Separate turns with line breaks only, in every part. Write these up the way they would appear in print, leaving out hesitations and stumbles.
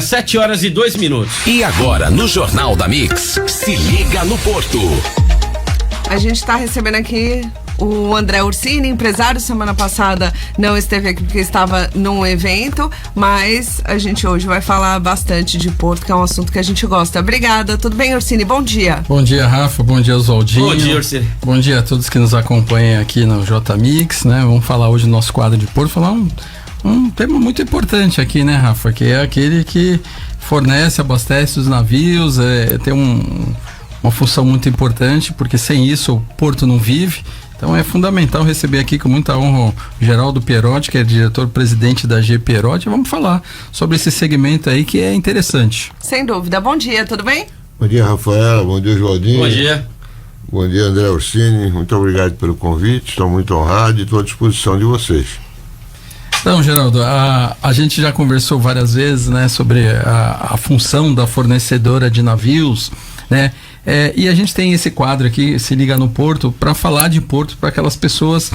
7h02.
E agora, no Jornal da Mix, se liga no Porto.
A gente está recebendo aqui o André Ursini, empresário. Semana passada não esteve aqui porque estava num evento, mas a gente hoje vai falar bastante de Porto, que é um assunto que a gente gosta. Obrigada, tudo bem, Ursini? Bom dia.
Bom dia, Rafa, bom dia, Oswaldinho.
Bom dia, Ursini.
Bom dia a todos que nos acompanham aqui no J Mix, né? Vamos falar hoje do nosso quadro de Porto, falar um tema muito importante aqui, né, Rafa? Que é aquele que fornece, abastece os navios, tem uma função muito importante, porque sem isso o Porto não vive. Então é fundamental receber aqui com muita honra o Geraldo Pierotti, que é diretor-presidente da G Pierotti. Vamos falar sobre esse segmento aí que é interessante.
Sem dúvida. Bom dia, tudo bem?
Bom dia, Rafaela. Bom dia, Joaldinho.
Bom dia.
Bom dia, André Ursini. Muito obrigado pelo convite. Estou muito honrado e estou à disposição de vocês.
Então, Geraldo, a gente já conversou várias vezes, né, sobre a função da fornecedora de navios, né? E a gente tem esse quadro aqui, Se Liga no Porto, para falar de Porto para aquelas pessoas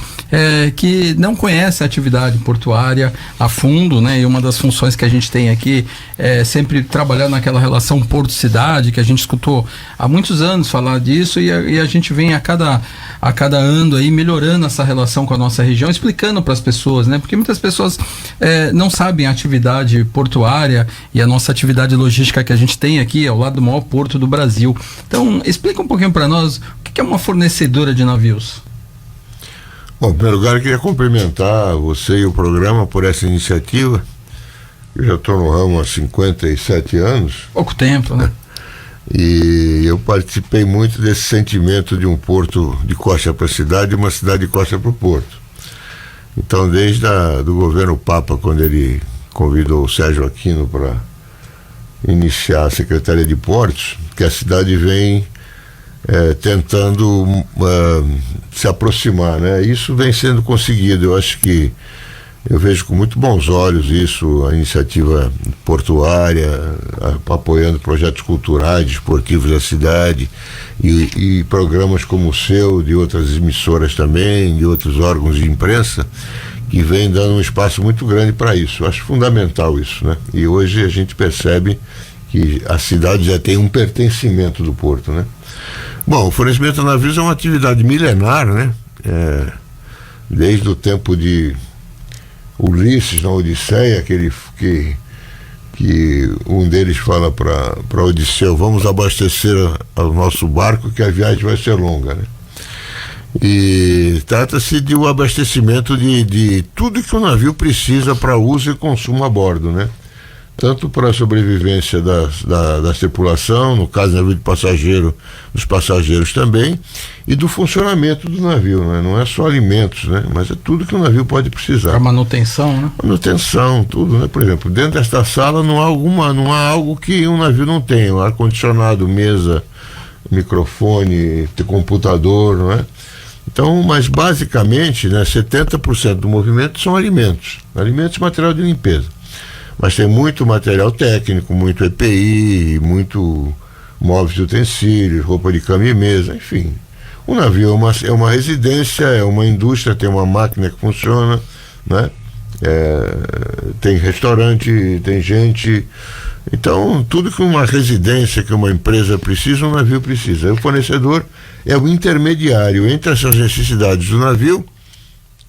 que não conhecem a atividade portuária a fundo, né? E uma das funções que a gente tem aqui é sempre trabalhar naquela relação porto-cidade, que a gente escutou há muitos anos falar disso, e a gente vem a cada ano aí melhorando essa relação com a nossa região, explicando para as pessoas, né? Porque muitas pessoas não sabem a atividade portuária e a nossa atividade logística que a gente tem aqui ao lado do maior porto do Brasil. Então, explica um pouquinho para nós o que é uma fornecedora de navios.
Bom, em primeiro lugar, eu queria cumprimentar você e o programa por essa iniciativa. Eu já estou no ramo há 57 anos.
Pouco tempo, né?
E eu participei muito desse sentimento de um porto de costa para a cidade e uma cidade de costa para o porto. Então, desde do governo Papa, quando ele convidou o Sérgio Aquino para iniciar a Secretaria de Portos, que a cidade vem tentando se aproximar, né? Isso vem sendo conseguido. Eu acho que eu vejo com muito bons olhos isso, a iniciativa portuária, apoiando projetos culturais, esportivos da cidade e programas como o seu, de outras emissoras também, de outros órgãos de imprensa, que vem dando um espaço muito grande para isso. Eu acho fundamental isso, né? E hoje a gente percebe que a cidade já tem um pertencimento do porto, né? Bom, o fornecimento de navios é uma atividade milenar, né? Desde o tempo de Ulisses na Odisseia, que um deles fala para Odisseu: vamos abastecer o nosso barco, que a viagem vai ser longa, né? E trata-se de um abastecimento de tudo que o navio precisa para uso e consumo a bordo, né? Tanto para a sobrevivência da tripulação, no caso do navio de passageiro, dos passageiros também, e do funcionamento do navio, né? Não é só alimentos, né? Mas é tudo que o navio pode precisar.
Para manutenção, né?
Manutenção, tudo, né? Por exemplo, dentro desta sala não há algo que um navio não tenha: ar-condicionado, mesa, microfone, computador, não é? Então, mas basicamente, né, 70% do movimento são alimentos e material de limpeza. Mas tem muito material técnico, muito EPI, muito móveis de utensílios, roupa de cama e mesa, enfim. O navio é uma residência, é uma indústria, tem uma máquina que funciona, né? Tem restaurante, tem gente. Então, tudo que uma residência, que uma empresa precisa, um navio precisa. O fornecedor é o intermediário entre essas necessidades do navio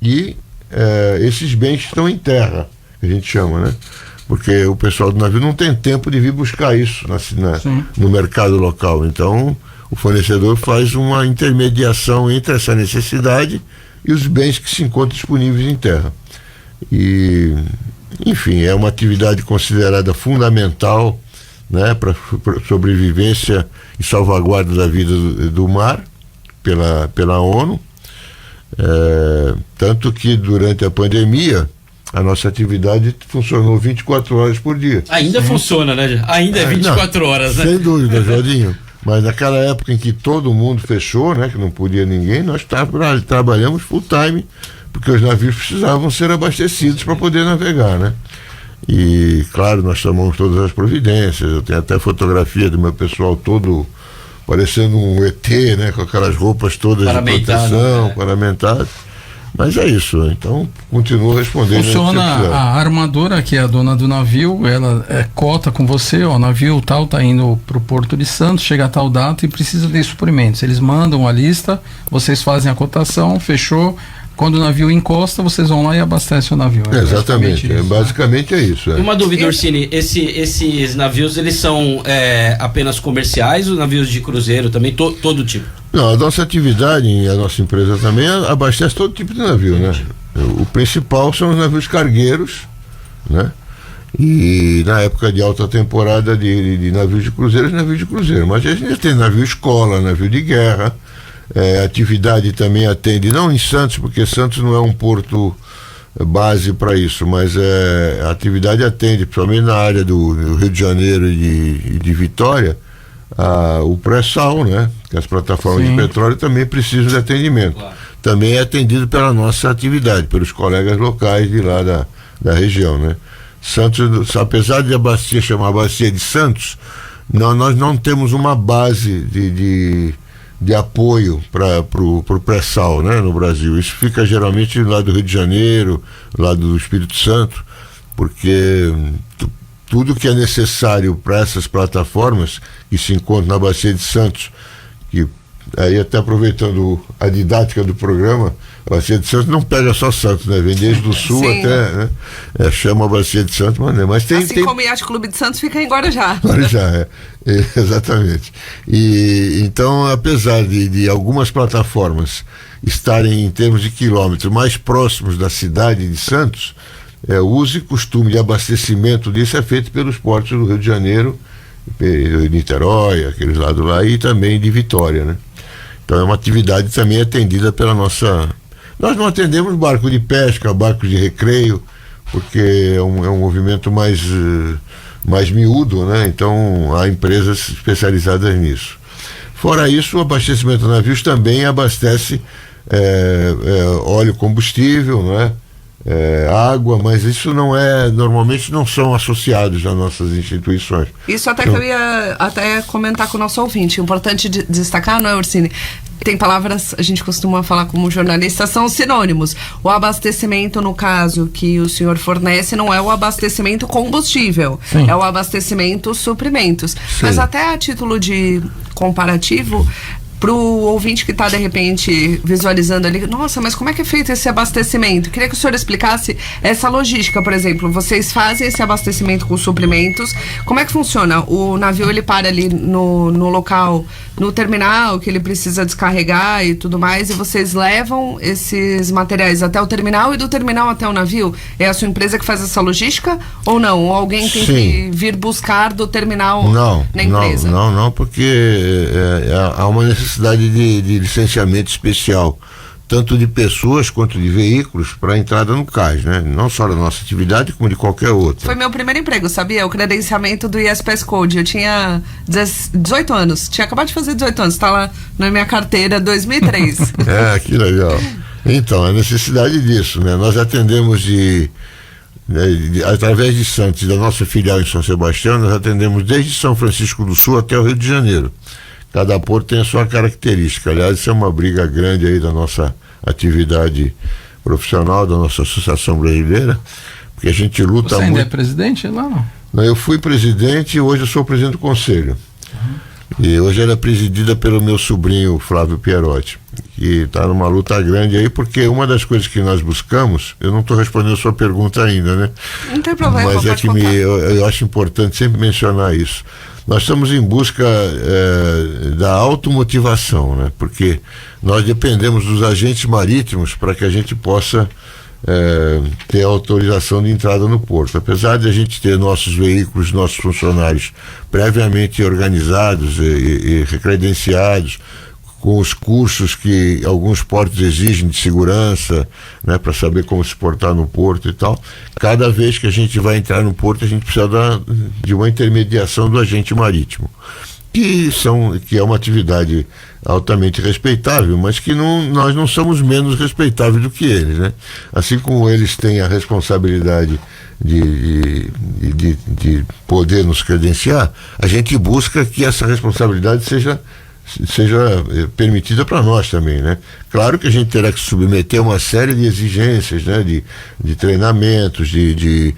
e esses bens que estão em terra, que a gente chama, né? Porque o pessoal do navio não tem tempo de vir buscar isso no mercado local. Então, o fornecedor faz uma intermediação entre essa necessidade e os bens que se encontram disponíveis em terra. E, enfim, é uma atividade considerada fundamental, né, para sobrevivência e salvaguarda da vida do mar pela ONU. Tanto que durante a pandemia a nossa atividade funcionou 24 horas por dia.
Ainda funciona, né? Ainda é 24 horas, né?
Sem dúvida, Jordinho. Mas naquela época em que todo mundo fechou, né, que não podia ninguém, nós trabalhamos full time, porque os navios precisavam ser abastecidos para poder navegar, né? E, claro, nós tomamos todas as providências. Eu tenho até fotografia do meu pessoal todo parecendo um ET, né, com aquelas roupas todas de proteção, paramentadas. Mas é isso, então continuo respondendo.
Funciona a armadora, que é a dona do navio, ela cota com você, o navio tal tá indo pro Porto de Santos, chega a tal data e precisa de suprimentos. Eles mandam a lista, vocês fazem a cotação, fechou. Quando o navio encosta, vocês vão lá e abastecem o navio.
Exatamente, basicamente é isso.
Uma dúvida, Orsini, esses navios, eles são apenas comerciais ou navios de cruzeiro também, todo tipo?
Não, a nossa atividade, a nossa empresa também abastece todo tipo de navio, né? O principal são os navios cargueiros, né? E na época de alta temporada de navios de cruzeiro, mas a gente tem navio escola, navio de guerra. A atividade também atende, não em Santos, porque Santos não é um porto base para isso, mas a atividade atende, principalmente na área do Rio de Janeiro e de Vitória, o pré-sal, né? Que as plataformas de petróleo também precisam de atendimento. Claro. Também é atendido pela nossa atividade, pelos colegas locais de lá da região, né? Santos, apesar de a bacia chamar Bacia de Santos, nós não temos uma base de apoio para o pré-sal, né, no Brasil. Isso fica geralmente lá do Rio de Janeiro, lá do Espírito Santo, porque tudo que é necessário para essas plataformas que se encontram na Bacia de Santos, que aí até aproveitando a didática do programa, a Bacia de Santos não pega só Santos, né? Vem desde o sul até, né? Chama a Bacia de Santos, mas tem
como o Yacht Clube de Santos fica em Guarujá.
Guarujá, exatamente. E então, apesar de algumas plataformas estarem em termos de quilômetros mais próximos da cidade de Santos, o uso e costume de abastecimento disso é feito pelos portos do Rio de Janeiro, Niterói, aqueles lados lá, e também de Vitória, né? Então é uma atividade também atendida pela nossa... Nós não atendemos barco de pesca, barco de recreio, porque é um movimento mais miúdo, né? Então há empresas especializadas nisso. Fora isso, o abastecimento de navios também abastece óleo combustível, não é? Água, mas isso normalmente não são associados às nossas instituições.
Isso até que eu ia comentar com o nosso ouvinte. Importante destacar, não é, Orsini? Tem palavras, a gente costuma falar como jornalista, são sinônimos. O abastecimento, no caso que o senhor fornece, não é o abastecimento combustível, é o abastecimento suprimentos. Sim. Mas até a título de comparativo, pro ouvinte que está de repente visualizando ali, nossa, mas como é que é feito esse abastecimento? Queria que o senhor explicasse essa logística, por exemplo. Vocês fazem esse abastecimento com suprimentos, como é que funciona? O navio, ele para ali no local, no terminal, que ele precisa descarregar e tudo mais, e vocês levam esses materiais até o terminal e do terminal até o navio? É a sua empresa que faz essa logística ou não? Ou alguém tem que vir buscar do terminal na empresa?
Não, porque há uma necessidade de licenciamento especial, tanto de pessoas quanto de veículos, para entrada no cais, né? Não só da nossa atividade, como de qualquer outra.
Foi meu primeiro emprego, sabia? O credenciamento do ISPS Code. Eu tinha 18 anos, tinha acabado de fazer 18 anos, está lá na minha carteira, 2003.
Que legal. Então, a necessidade disso, né? Nós atendemos através de Santos, da nossa filial em São Sebastião, nós atendemos desde São Francisco do Sul até o Rio de Janeiro. Cada porto tem a sua característica. Aliás, isso é uma briga grande aí da nossa atividade profissional, da nossa Associação Brasileira, porque a gente luta muito.
Você ainda é presidente lá?
Não, eu fui presidente e hoje eu sou presidente do conselho. E hoje ela é presidida pelo meu sobrinho Flávio Pierotti, que está numa luta grande aí, porque uma das coisas que nós buscamos, eu não estou respondendo a sua pergunta ainda, né?
Não tem problema,
mas é que eu acho importante sempre mencionar isso. Nós estamos em busca da automotivação, né? Porque nós dependemos dos agentes marítimos para que a gente possa ter autorização de entrada no porto. Apesar de a gente ter nossos veículos, nossos funcionários previamente organizados e credenciados, com os cursos que alguns portos exigem de segurança, né, para saber como se portar no porto e tal. Cada vez que a gente vai entrar no porto, a gente precisa de uma intermediação do agente marítimo, que é uma atividade altamente respeitável, mas que nós não somos menos respeitáveis do que eles, né? Assim como eles têm a responsabilidade de poder nos credenciar, a gente busca que essa responsabilidade seja seja permitida para nós também, né? Claro que a gente terá que submeter uma série de exigências, né? De treinamentos, de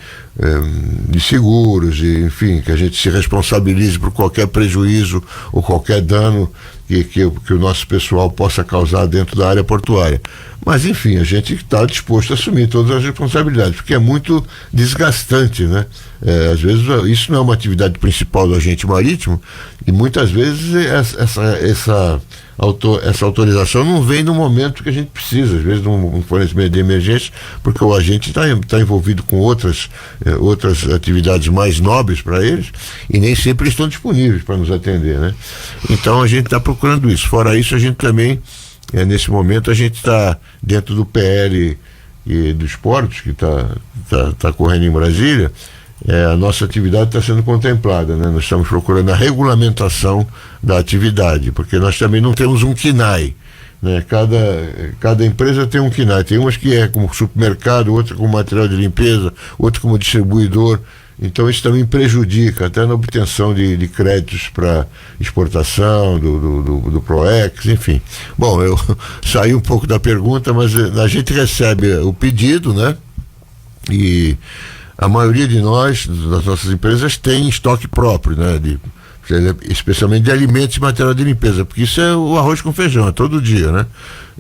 seguros, enfim, que a gente se responsabilize por qualquer prejuízo ou qualquer dano que o nosso pessoal possa causar dentro da área portuária. Mas, enfim, a gente está disposto a assumir todas as responsabilidades, porque é muito desgastante, né? Às vezes, isso não é uma atividade principal do agente marítimo, e muitas vezes essa autorização não vem no momento que a gente precisa, às vezes num fornecimento de emergência, porque o agente está envolvido com outras atividades mais nobres para eles, e nem sempre estão disponíveis para nos atender, né? Então a gente está procurando isso. Fora isso, a gente também, nesse momento, a gente está dentro do PL e dos portos, que está correndo em Brasília. A nossa atividade está sendo contemplada, né? Nós estamos procurando a regulamentação da atividade, porque nós também não temos um KNAI, né? Cada empresa tem um KNAI, tem umas que é como supermercado, outra como material de limpeza, outra como distribuidor. Então isso também prejudica até na obtenção de créditos para exportação do PROEX, enfim. Bom, eu saí um pouco da pergunta, mas a gente recebe o pedido, né? E a maioria de nós, das nossas empresas, tem estoque próprio, né? Especialmente de alimentos e material de limpeza, porque isso é o arroz com feijão, é todo dia, né?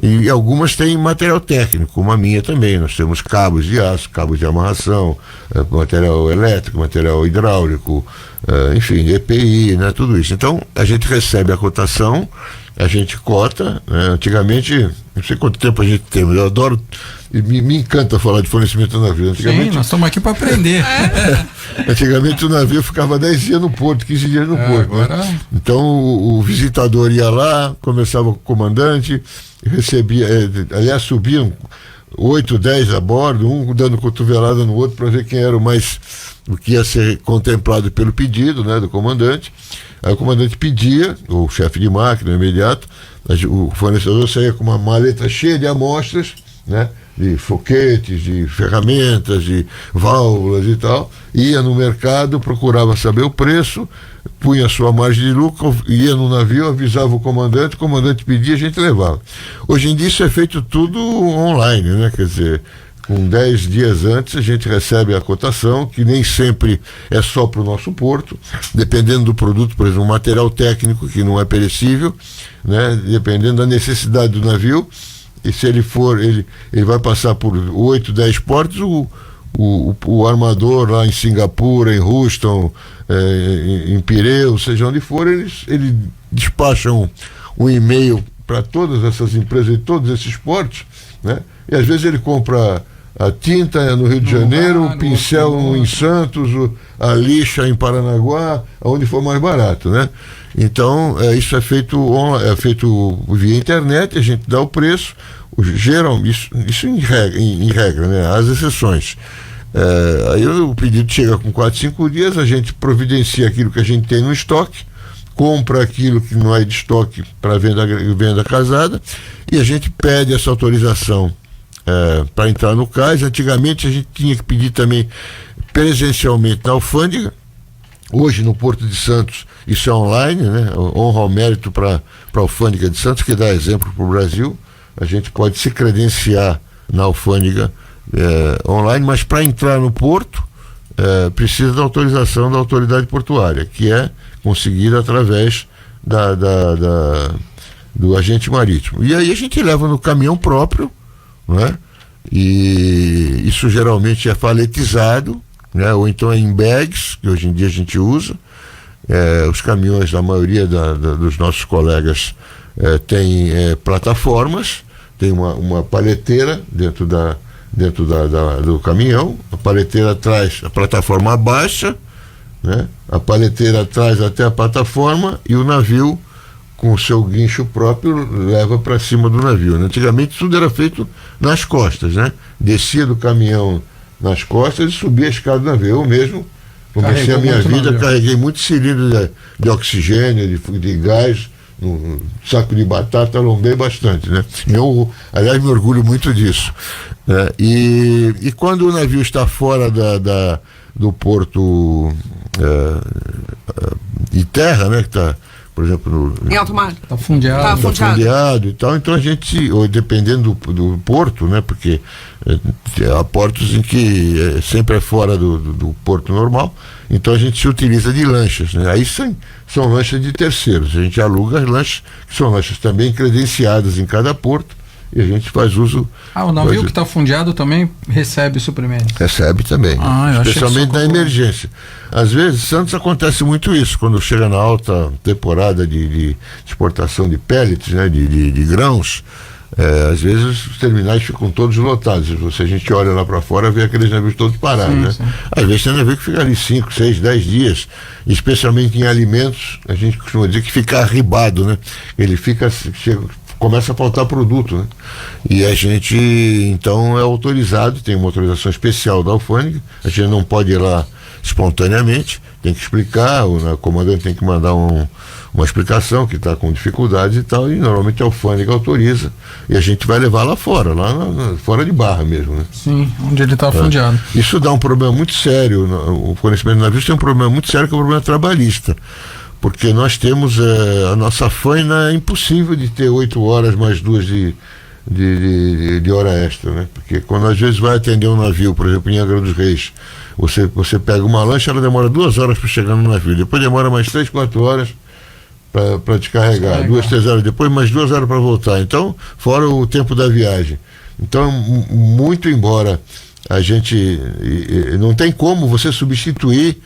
E algumas têm material técnico, como a minha também. Nós temos cabos de aço, cabos de amarração, material elétrico, material hidráulico, enfim, EPI, né? Tudo isso. Então, a gente recebe a cotação, a gente cota, né? Antigamente, não sei quanto tempo a gente tem, mas eu adoro, me encanta falar de fornecimento do navio.
Sim, nós estamos aqui para aprender.
Antigamente o navio ficava 10 dias no porto, 15 dias no porto.
Agora...
né? Então o visitador ia lá, conversava com o comandante, recebia, aliás, subiam 8, 10 a bordo, um dando cotovelada no outro para ver quem era o que ia ser contemplado pelo pedido, né, do comandante. Aí o comandante pedia, o chefe de máquina imediato, o fornecedor saía com uma maleta cheia de amostras, né, de foguetes, de ferramentas, de válvulas e tal, ia no mercado, procurava saber o preço, punha a sua margem de lucro, ia no navio, avisava o comandante pedia, a gente levava. Hoje em dia isso é feito tudo online, né? Quer dizer, com 10 dias antes a gente recebe a cotação, que nem sempre é só para o nosso porto, dependendo do produto, por exemplo, um material técnico que não é perecível, né? Dependendo da necessidade do navio. E se ele for, ele vai passar por 8, 10 portos, o armador lá em Singapura, em Houston, em Pireus, seja onde for, eles despacham um e-mail para todas essas empresas e todos esses portos, né? E às vezes ele compra a tinta no Rio de Janeiro, o pincel em Santos, a lixa em Paranaguá, onde for mais barato, né? Então, isso é feito via internet, a gente dá o preço, isso em regra, né? As exceções. Aí o pedido chega com 4, 5 dias, a gente providencia aquilo que a gente tem no estoque, compra aquilo que não é de estoque para venda casada, e a gente pede essa autorização para entrar no cais. Antigamente a gente tinha que pedir também presencialmente na alfândega. Hoje no Porto de Santos isso é online, né? Honra ao mérito para a alfândega de Santos, que dá exemplo para o Brasil. A gente pode se credenciar na alfândega online, mas para entrar no porto precisa da autorização da autoridade portuária, que é conseguida através do agente marítimo. E aí a gente leva no caminhão próprio, né? E isso geralmente é paletizado, né? Ou então é em bags, que hoje em dia a gente usa. Os caminhões, a maioria dos nossos colegas tem plataformas, tem uma paleteira dentro do caminhão. A paleteira traz a plataforma abaixa, né? A paleteira traz até a plataforma e o navio, com o seu guincho próprio, leva para cima do navio, né? Antigamente tudo era feito nas costas, né? Descia do caminhão nas costas e subia a escada do navio. Eu mesmo comecei a minha vida, carreguei muitos cilindros de oxigênio, de gás, no saco de batata, lombei bastante, né? Aliás, me orgulho muito disso, né? E quando o navio está fora do porto de terra, né? Que está por exemplo,
Em alto mar.
Tá fundeado.
Tá
fundeado e tal, então a gente, dependendo do porto, né, porque há portos em que sempre é fora do porto normal, então a gente se utiliza de lanchas, né? Aí são lanchas de terceiros, a gente aluga as lanchas, que são lanchas também credenciadas em cada porto, e a gente faz uso.
O navio que está fundeado também recebe suprimentos?
Recebe também, né? Especialmente na emergência. Às vezes, Santos acontece muito isso, quando chega na alta temporada de exportação de pellets, né, de grãos, às vezes os terminais ficam todos lotados. Se a gente olha lá para fora, vê aqueles navios todos parados, né? Sim. Às vezes tem navio que fica ali 5, 6, 10 dias, especialmente em alimentos, a gente costuma dizer que fica arribado, né? Ele começa a faltar produto, né? E a gente, então, é autorizado, tem uma autorização especial da alfândega, a gente não pode ir lá espontaneamente, tem que explicar, o comandante tem que mandar uma explicação que está com dificuldades e tal, e normalmente a alfândega autoriza, e a gente vai levar lá fora, fora de Barra mesmo, né?
Sim, onde ele está fundeado.
Isso dá um problema muito sério, o fornecimento de navios tem um problema muito sério, que é o problema trabalhista, porque nós temos a nossa faina, é impossível de ter 8 horas mais 2 de hora extra, né? Porque quando às vezes vai atender um navio, por exemplo, em Angra dos Reis, você pega uma lancha, ela demora 2 horas para chegar no navio, depois demora mais 3, 4 horas para descarregar, 2, 3 horas depois, mais 2 horas para voltar, então, fora o tempo da viagem. Então, muito embora a gente não tem como você substituir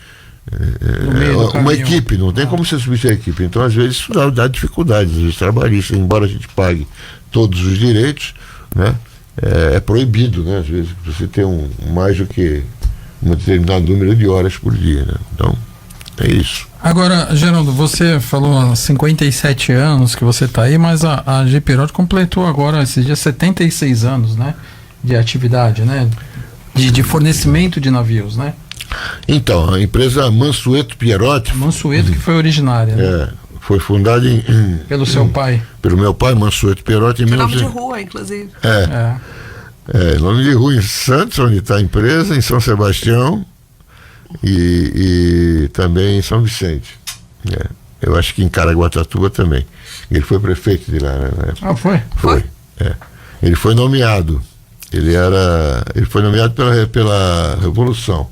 uma equipe, não tem como você substituir a equipe, então às vezes isso dá dificuldades, às vezes trabalhistas, embora a gente pague todos os direitos, né, é proibido, né, às vezes você tem mais do que um determinado número de horas por dia, né? Então é isso.
Agora, Geraldo, você falou há 57 anos que você está aí, mas a GPROT completou agora esses dias 76 anos, né, de atividade, né, de fornecimento de navios, né? Então, a empresa Mansueto Pierotti. Mansueto, que foi originária, né?
Foi fundada
pelo seu pai.
Pelo meu pai, Mansueto Pierotti.
Nome de rua, inclusive.
Nome de rua em Santos, onde está a empresa, em São Sebastião e também em São Vicente. Eu acho que em Caraguatatuba também. Ele foi prefeito de lá, né?
Foi?
Foi. Ele foi nomeado. Ele foi nomeado pela Revolução.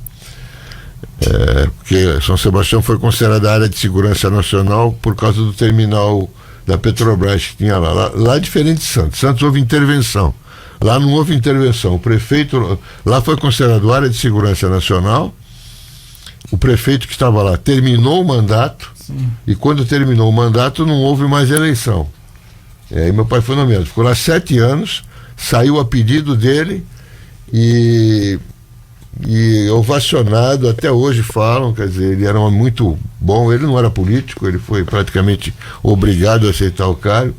Porque São Sebastião foi considerada área de segurança nacional por causa do terminal da Petrobras que tinha lá. Lá é diferente de Santos. Santos houve intervenção. Lá não houve intervenção. O prefeito, lá foi considerado área de segurança nacional. O prefeito que estava lá terminou o mandato. Sim. E quando terminou o mandato não houve mais eleição. Aí meu pai foi nomeado. Ficou lá 7 anos, saiu a pedido dele e ovacionado, até hoje falam, quer dizer, ele era muito bom, ele não era político, ele foi praticamente obrigado a aceitar o cargo,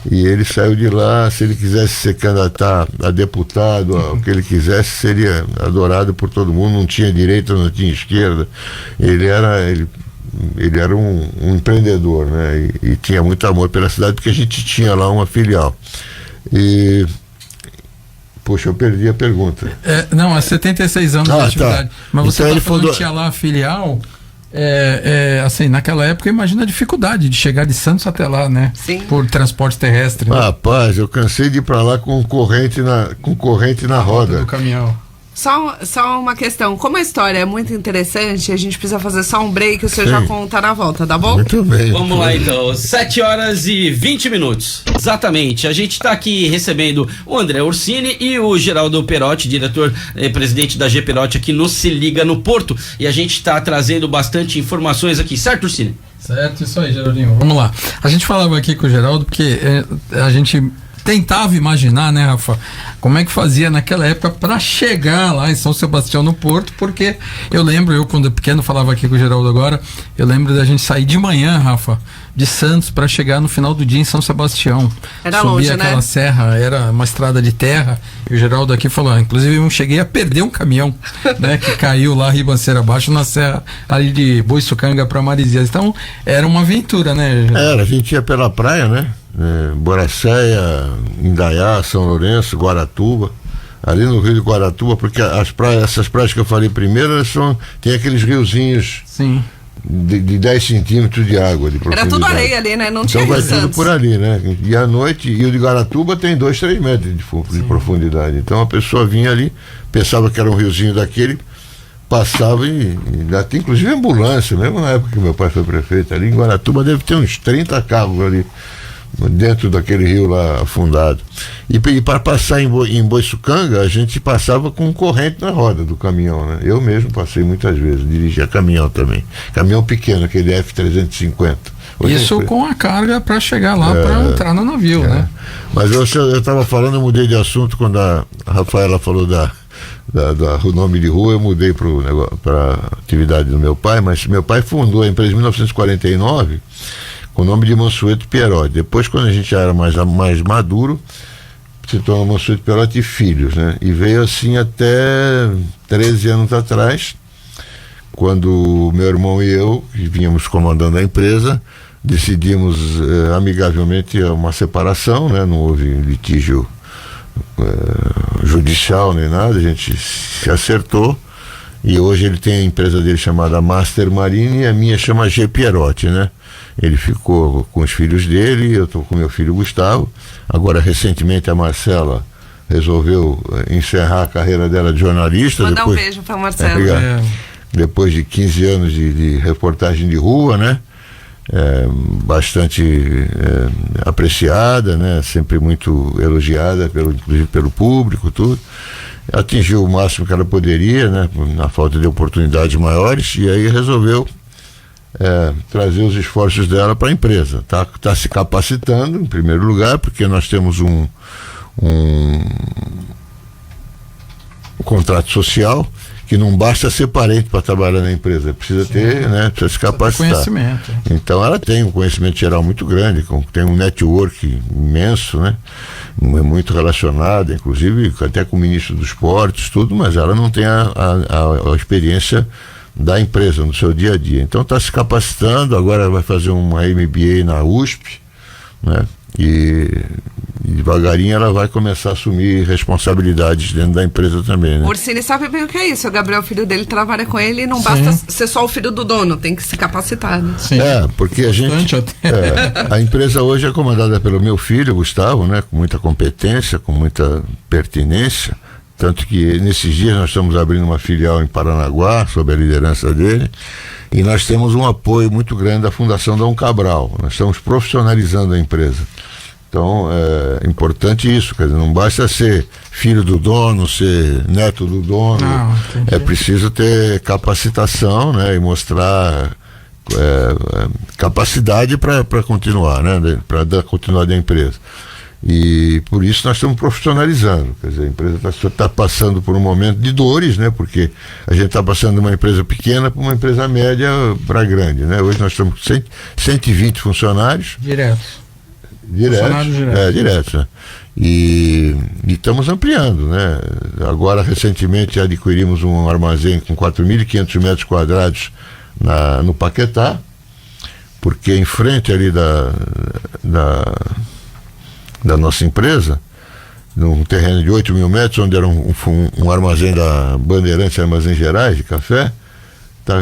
e ele saiu de lá, se ele quisesse se candidatar a deputado, o que ele quisesse, seria adorado por todo mundo, não tinha direita, não tinha esquerda, ele era um empreendedor, né, e tinha muito amor pela cidade, porque a gente tinha lá uma filial. Poxa, eu perdi a pergunta.
Não, há 76 anos de atividade. Tá. Mas você
então
falando que tinha lá a filial, assim, naquela época, imagina a dificuldade de chegar de Santos até lá, né?
Sim.
Por transporte terrestre. Né?
Rapaz, eu cansei de ir para lá com corrente na roda.
Do caminhão.
Só uma questão, como a história é muito interessante, a gente precisa fazer só um break, o senhor já conta na volta, tá bom?
Muito bem.
Vamos lá então, 7 horas e 20 minutos. Exatamente, a gente está aqui recebendo o André Ursini e o Geraldo Pierotti, presidente da GPROT aqui no Se Liga no Porto, e a gente está trazendo bastante informações aqui, certo, Ursini?
Certo, isso aí, Geraldinho. Vamos lá. A gente falava aqui com o Geraldo porque a gente tentava imaginar, né, Rafa, como é que fazia naquela época para chegar lá em São Sebastião no Porto, porque eu lembro, eu quando pequeno falava aqui com o Geraldo agora, eu lembro da gente sair de manhã, Rafa, de Santos para chegar no final do dia em São Sebastião.
Era
subir
longe,
aquela
né?
serra, era uma estrada de terra, e o Geraldo aqui falou, inclusive eu cheguei a perder um caminhão, né, que caiu lá ribanceira abaixo na serra ali de Boiçucanga para Marizias. Então era uma aventura, né, Geraldo?
A gente ia pela praia, né? Boracéia, Indaiá, São Lourenço, Guaratuba, ali no Rio de Guaratuba, porque essas praias que eu falei primeiro, tem aqueles riozinhos.
Sim.
de 10 centímetros de água de profundidade.
Era tudo areia ali, né? Não tinha
então vai
Rio
tudo
Santos.
por ali, né? E à noite, e o de Guaratuba tem 2, 3 metros de profundidade. Então a pessoa vinha ali, pensava que era um riozinho daquele, passava e até inclusive ambulância, mesmo na época que meu pai foi prefeito ali em Guaratuba, deve ter uns 30 carros ali dentro daquele rio lá afundado. E para passar em Boiçucanga, a gente passava com corrente na roda do caminhão, né? Eu mesmo passei muitas vezes, dirigia caminhão também. Caminhão pequeno, aquele F350.
Isso com a carga para chegar lá, para entrar no navio, né?
Mas eu estava falando, eu mudei de assunto quando a Rafaela falou o nome de rua, eu mudei para a atividade do meu pai, mas meu pai fundou a empresa em 1949 com o nome de Mansueto Pierotti. Depois, quando a gente já era mais maduro, se tornou Mansueto Pierotti e Filhos, né? E veio assim até 13 anos atrás, quando meu irmão e eu, que vínhamos comandando a empresa, decidimos amigavelmente uma separação, né? Não houve litígio judicial nem nada, a gente se acertou. E hoje ele tem a empresa dele chamada Master Marine e a minha chama G Pierotti, né? Ele ficou com os filhos dele, eu estou com meu filho Gustavo. Agora, recentemente, a Marcela resolveu encerrar a carreira dela de jornalista.
Mandar um beijo para a Marcela.
Depois de 15 anos de reportagem de rua, né? Bastante apreciada, né? Sempre muito elogiada, inclusive pelo público, tudo. Atingiu o máximo que ela poderia, né? Na falta de oportunidades maiores, e aí resolveu trazer os esforços dela para a empresa. Tá se capacitando, em primeiro lugar, porque nós temos um contrato social que não basta ser parente para trabalhar na empresa, precisa ter, né? Precisa se capacitar.
Conhecimento.
Então ela tem um conhecimento geral muito grande, tem um network imenso, né? Muito relacionada, inclusive até com o ministro dos esportes, tudo, mas ela não tem a experiência da empresa no seu dia a dia. Então está se capacitando, agora vai fazer uma MBA na USP, né? E devagarinho ela vai começar a assumir responsabilidades dentro da empresa também, né?
O Orsini sabe bem o que é isso. O Gabriel, filho dele, trabalha com ele e não basta ser só o filho do dono, tem que se capacitar, né?
Sim.
Porque a gente a empresa hoje é comandada pelo meu filho Gustavo, né? Com muita competência, com muita pertinência, tanto que nesses dias nós estamos abrindo uma filial em Paranaguá sob a liderança dele. E nós temos um apoio muito grande da Fundação Dom Cabral. Nós estamos profissionalizando a empresa. Então, é importante isso, quer dizer, não basta ser filho do dono, ser neto do dono. Não, é preciso ter capacitação, né? E mostrar capacidade para continuar, né? Para dar continuidade à empresa. E por isso nós estamos profissionalizando, quer dizer, a empresa está passando por um momento de dores, né? Porque a gente está passando de uma empresa pequena para uma empresa média para grande, né? Hoje nós estamos com 120 funcionários.
Diretos.
Diretos, né? E estamos ampliando, né? Agora, recentemente, adquirimos um armazém com 4.500 metros quadrados no Paquetá, porque em frente ali da nossa empresa, num terreno de 8.000 metros, onde era um armazém da Bandeirantes Armazém Gerais de café,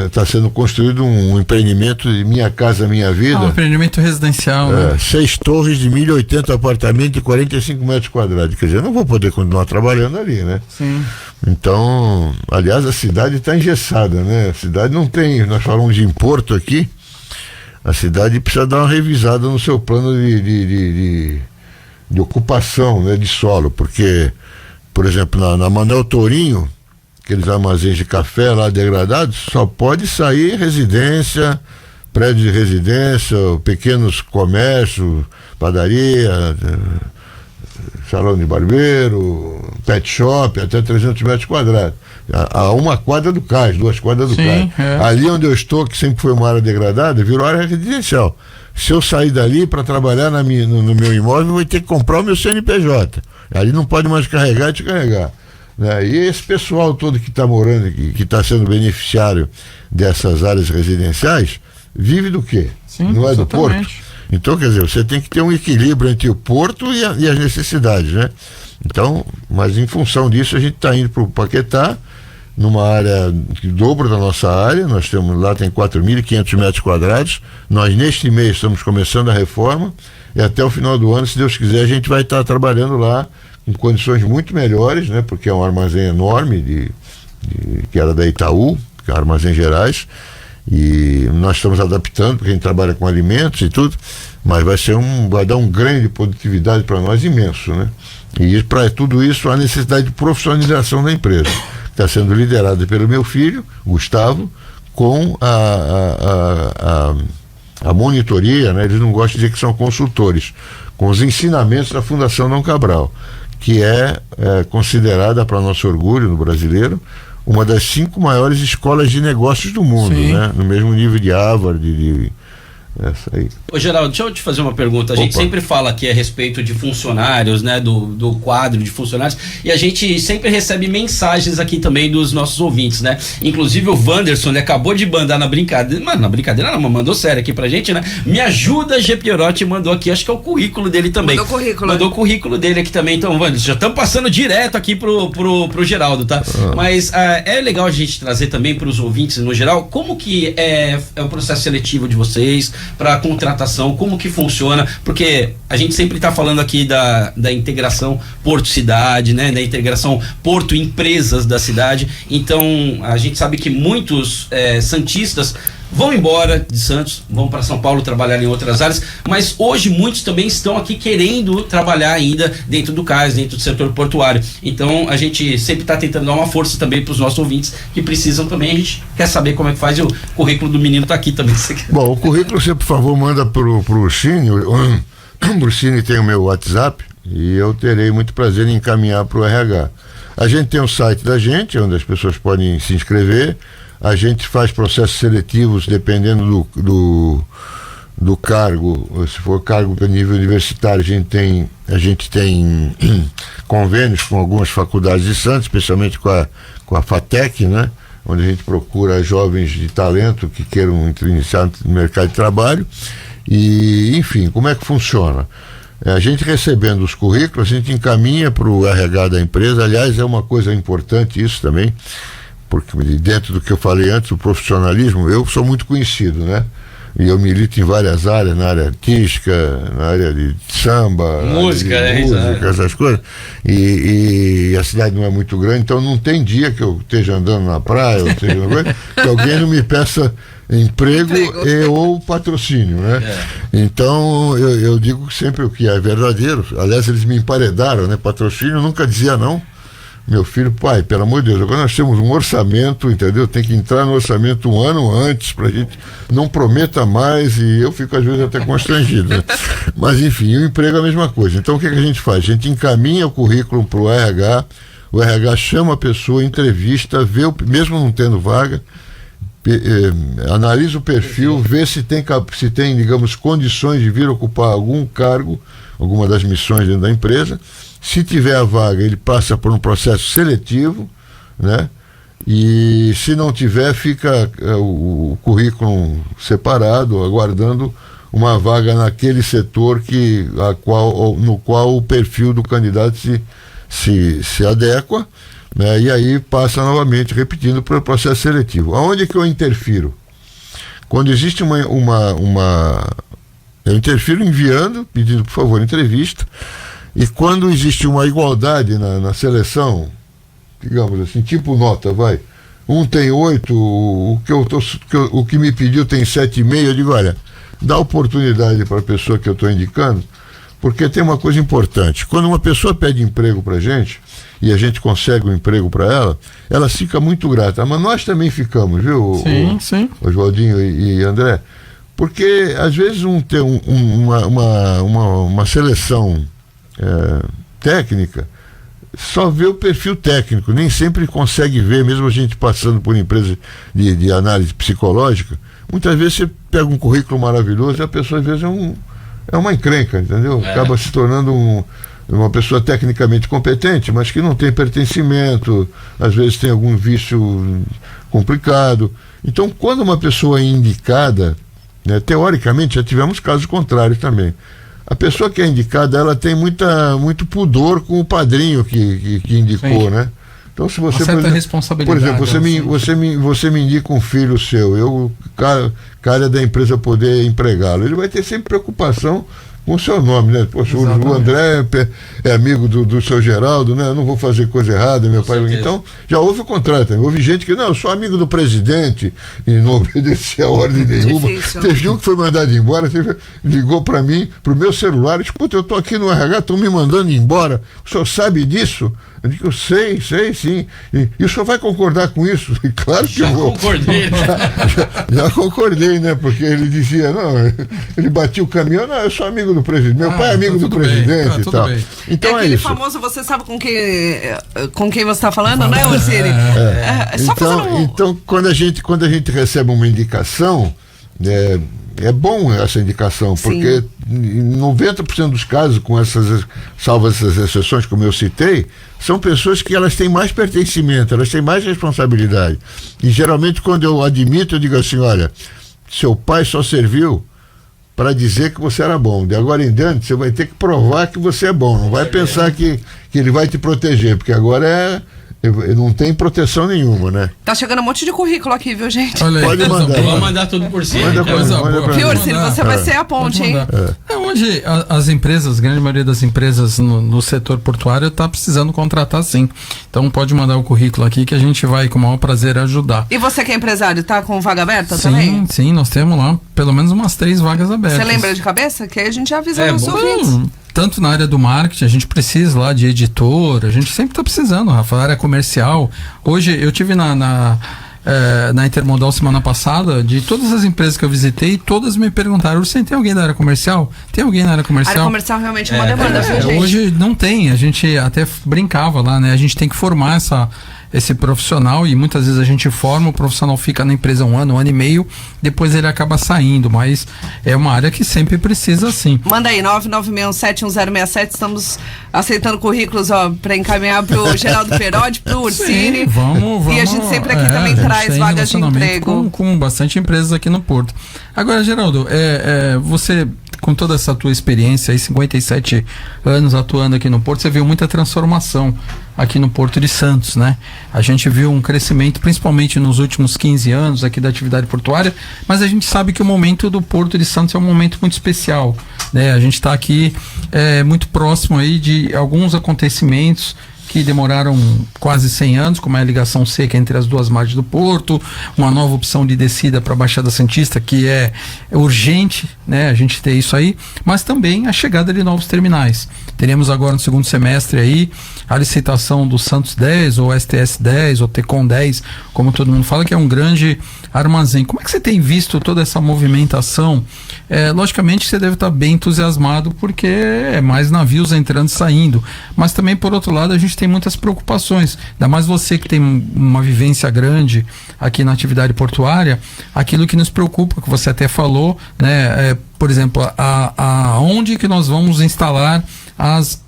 está sendo construído um empreendimento de Minha Casa Minha Vida.
Um empreendimento residencial, né?
6 torres de 1.080 apartamentos de 45 metros quadrados. Quer dizer, eu não vou poder continuar trabalhando ali, né?
Sim.
Então, aliás, a cidade está engessada, né? A cidade não tem, nós falamos de Porto aqui, a cidade precisa dar uma revisada no seu plano de ocupação, né, de solo, porque, por exemplo, na Manuel Tourinho, aqueles armazéns de café lá degradados, só pode sair residência, prédio de residência, pequenos comércios, padaria, salão de barbeiro, pet shop, até 300 metros quadrados. A uma quadra do cais, 2 quadras do cais. Ali onde eu estou, que sempre foi uma área degradada, virou área residencial. Se eu sair dali para trabalhar no meu imóvel, eu vou ter que comprar o meu CNPJ. Ali não pode mais carregar e descarregar. Né? E esse pessoal todo que está morando aqui, que está sendo beneficiário dessas áreas residenciais, vive do quê?
Sim,
não é do
exatamente.
porto? Então, quer dizer, você tem que ter um equilíbrio entre o porto e as necessidades, né? Então, mas em função disso, a gente está indo para o Paquetá, numa área que dobro da nossa área. Nós temos lá, tem 4.500 metros quadrados. Nós neste mês estamos começando a reforma e até o final do ano, se Deus quiser, a gente vai estar trabalhando lá com condições muito melhores, né? Porque é um armazém enorme que era da Itaú, que é Armazém Gerais, e nós estamos adaptando, porque a gente trabalha com alimentos e tudo, mas vai dar um ganho de produtividade para nós imenso, né? E para tudo isso há necessidade de profissionalização da empresa, que está sendo liderada pelo meu filho, Gustavo, com a monitoria, né? Eles não gostam de dizer que são consultores, com os ensinamentos da Fundação Dom Cabral, que é considerada, para nosso orgulho no brasileiro, uma das 5 maiores escolas de negócios do mundo, né? No mesmo nível de Harvard, essa aí.
Ô Geraldo, deixa eu te fazer uma pergunta. A gente sempre fala aqui a respeito de funcionários, né? Do quadro de funcionários, e a gente sempre recebe mensagens aqui também dos nossos ouvintes, né? Inclusive o Wanderson, ele acabou de mandar na brincadeira, mano, na brincadeira não, mandou sério aqui pra gente, né? Me ajuda, G. Piorotti, mandou aqui, acho que é o currículo dele também. Mandou o currículo dele aqui também. Então, Wanderson, já estamos passando direto aqui pro Geraldo, tá? Mas é legal a gente trazer também pros ouvintes no geral, como que é o processo seletivo de vocês para contratação, como que funciona, porque a gente sempre está falando aqui da integração Porto-Cidade, né, da integração Porto-Empresas da cidade. Então a gente sabe que muitos santistas vão embora de Santos, vão para São Paulo trabalhar em outras áreas, mas hoje muitos também estão aqui querendo trabalhar ainda dentro do CAIS, dentro do setor portuário. Então a gente sempre está tentando dar uma força também para os nossos ouvintes que precisam também. A gente quer saber como é que faz, e o currículo do menino está aqui também.
Bom, o currículo você, por favor, manda pro Ursini. O Ursini tem o meu WhatsApp e eu terei muito prazer em encaminhar para o RH. A gente tem o site da gente, onde as pessoas podem se inscrever. A gente faz processos seletivos dependendo do cargo. Se for cargo a nível universitário, a gente tem convênios com algumas faculdades de Santos, especialmente com a FATEC, né? Onde a gente procura jovens de talento que queiram iniciar no mercado de trabalho. E, enfim, como é que funciona? A gente recebendo os currículos, a gente encaminha para o RH da empresa. Aliás, é uma coisa importante isso também, porque dentro do que eu falei antes, o profissionalismo, eu sou muito conhecido, né? E eu milito em várias áreas, na área artística, na área de samba,
música,
essas coisas. E a cidade não é muito grande, então não tem dia que eu esteja andando na praia, ou esteja que alguém não me peça emprego ou patrocínio, né? Então eu digo sempre o que é verdadeiro. Aliás, eles me emparedaram, né? Patrocínio, eu nunca dizia não. Meu filho, pai, pelo amor de Deus, agora nós temos um orçamento, entendeu? Tem que entrar no orçamento um ano antes pra gente, não prometa mais, e eu fico às vezes até constrangido, né? Mas enfim, o emprego é a mesma coisa. Então o que a gente faz? A gente encaminha o currículo pro RH, o RH chama a pessoa, entrevista, vê, mesmo não tendo vaga, analisa o perfil, vê se tem, digamos, condições de vir ocupar algum cargo, alguma das missões dentro da empresa. Se tiver a vaga, ele passa por um processo seletivo, né? E se não tiver, fica o currículo separado, aguardando uma vaga naquele setor no qual o perfil do candidato se adequa, né? E aí passa novamente, repetindo, para o processo seletivo. Aonde é que eu interfiro? Quando existe eu interfiro enviando, pedindo, por favor, entrevista. E quando existe uma igualdade na seleção, digamos assim, tipo nota, vai, um tem 8, o que me pediu tem 7,5, eu digo, olha, dá oportunidade para a pessoa que eu estou indicando, porque tem uma coisa importante. Quando uma pessoa pede emprego para a gente, e a gente consegue um emprego para ela fica muito grata. Mas nós também ficamos, viu?
Sim.
O Joaldinho e André, porque às vezes tem uma seleção técnica, só vê o perfil técnico, nem sempre consegue ver, mesmo a gente passando por empresa de análise psicológica. Muitas vezes você pega um currículo maravilhoso e a pessoa às vezes é uma encrenca, entendeu? Acaba se tornando uma pessoa tecnicamente competente, mas que não tem pertencimento, às vezes tem algum vício complicado. Então, quando uma pessoa é indicada, né, teoricamente já tivemos casos contrários também. A pessoa que é indicada, ela tem muito pudor com o padrinho que indicou, né? Então, se você,
certa
por exemplo,
responsabilidade.
você me indica um filho seu, cara da empresa poder empregá-lo, ele vai ter sempre preocupação com o seu nome, né? Poxa, o André é amigo do seu Geraldo, né? Eu não vou fazer coisa errada, meu pai. Então, já houve o contrato. Houve gente que, não, eu sou amigo do presidente e não obedecia a ordem nenhuma. Teve um que foi mandado embora, ligou para mim, pro meu celular, e disse, puta, eu tô aqui no RH, estão me mandando embora. O senhor sabe disso? Eu digo, eu sei sim. E o senhor vai concordar com isso? E claro que eu vou.
Concordei.
Já concordei, né? Porque ele dizia, não, ele batia o caminhão, não, eu sou amigo do presidente. Meu pai é amigo do presidente e tal.
Bem.
Então
aquele
isso.
famoso, você sabe com quem você está falando, né, Ursini?
Então, quando a gente recebe uma indicação, é bom essa indicação, porque em 90% dos casos, salvo essas exceções como eu citei, são pessoas que elas têm mais pertencimento, elas têm mais responsabilidade. E geralmente quando eu admito, eu digo assim, olha, seu pai só serviu para dizer que você era bom. De agora em diante, você vai ter que provar que você é bom. Não vai pensar que ele vai te proteger, porque agora não tem proteção nenhuma, né?
Tá chegando um monte de currículo aqui, viu, gente?
Olha aí,
pode mandar.
Vamos mandar tudo por cima.
Viu, Ursini? Você vai ser a ponte, hein?
Hoje, as empresas, a grande maioria das empresas no setor portuário está precisando contratar, sim. Então, pode mandar o currículo aqui que a gente vai, com o maior prazer, ajudar.
E você que é empresário, tá com vaga aberta também?
Sim, nós temos lá pelo menos umas 3 vagas abertas.
Você lembra de cabeça? Que aí a gente já avisa os ouvintes.
Tanto na área do marketing, a gente precisa lá de editor, a gente sempre está precisando, Rafa, área comercial. Hoje, eu tive na Intermodal semana passada, de todas as empresas que eu visitei, todas me perguntaram, você tem alguém da área comercial? Tem alguém na área comercial? A
área comercial realmente é uma demanda, viu, gente?
Hoje não tem, a gente até brincava lá, né? A gente tem que formar esse profissional e muitas vezes a gente forma, o profissional fica na empresa 1 ano e meio, depois ele acaba saindo, mas é uma área que sempre precisa, sim.
Manda aí, 996171067, estamos aceitando currículos, para encaminhar pro Geraldo Perotti, pro Ursini.
Vamos.
E a gente sempre aqui também traz vagas de emprego.
Com bastante empresas aqui no Porto. Agora, Geraldo, você, com toda essa tua experiência aí, 57 anos atuando aqui no Porto, você viu muita transformação aqui no Porto de Santos, né? A gente viu um crescimento, principalmente nos últimos 15 anos aqui da atividade portuária, mas a gente sabe que o momento do Porto de Santos é um momento muito especial, né? A gente está aqui muito próximo aí de alguns acontecimentos que demoraram quase 100 anos, como é a ligação seca entre as duas margens do Porto, uma nova opção de descida para a Baixada Santista, que é urgente, né, a gente ter isso aí, mas também a chegada de novos terminais. Teremos agora no segundo semestre aí a licitação do Santos 10, ou STS 10, ou Tecon 10, como todo mundo fala, que é um grande armazém. Como é que você tem visto toda essa movimentação? Logicamente você deve estar bem entusiasmado, porque é mais navios entrando e saindo, mas também, por outro lado, a gente tem muitas preocupações, ainda mais você que tem uma vivência grande aqui na atividade portuária. Aquilo que nos preocupa, que você até falou, né, por exemplo, onde que nós vamos instalar as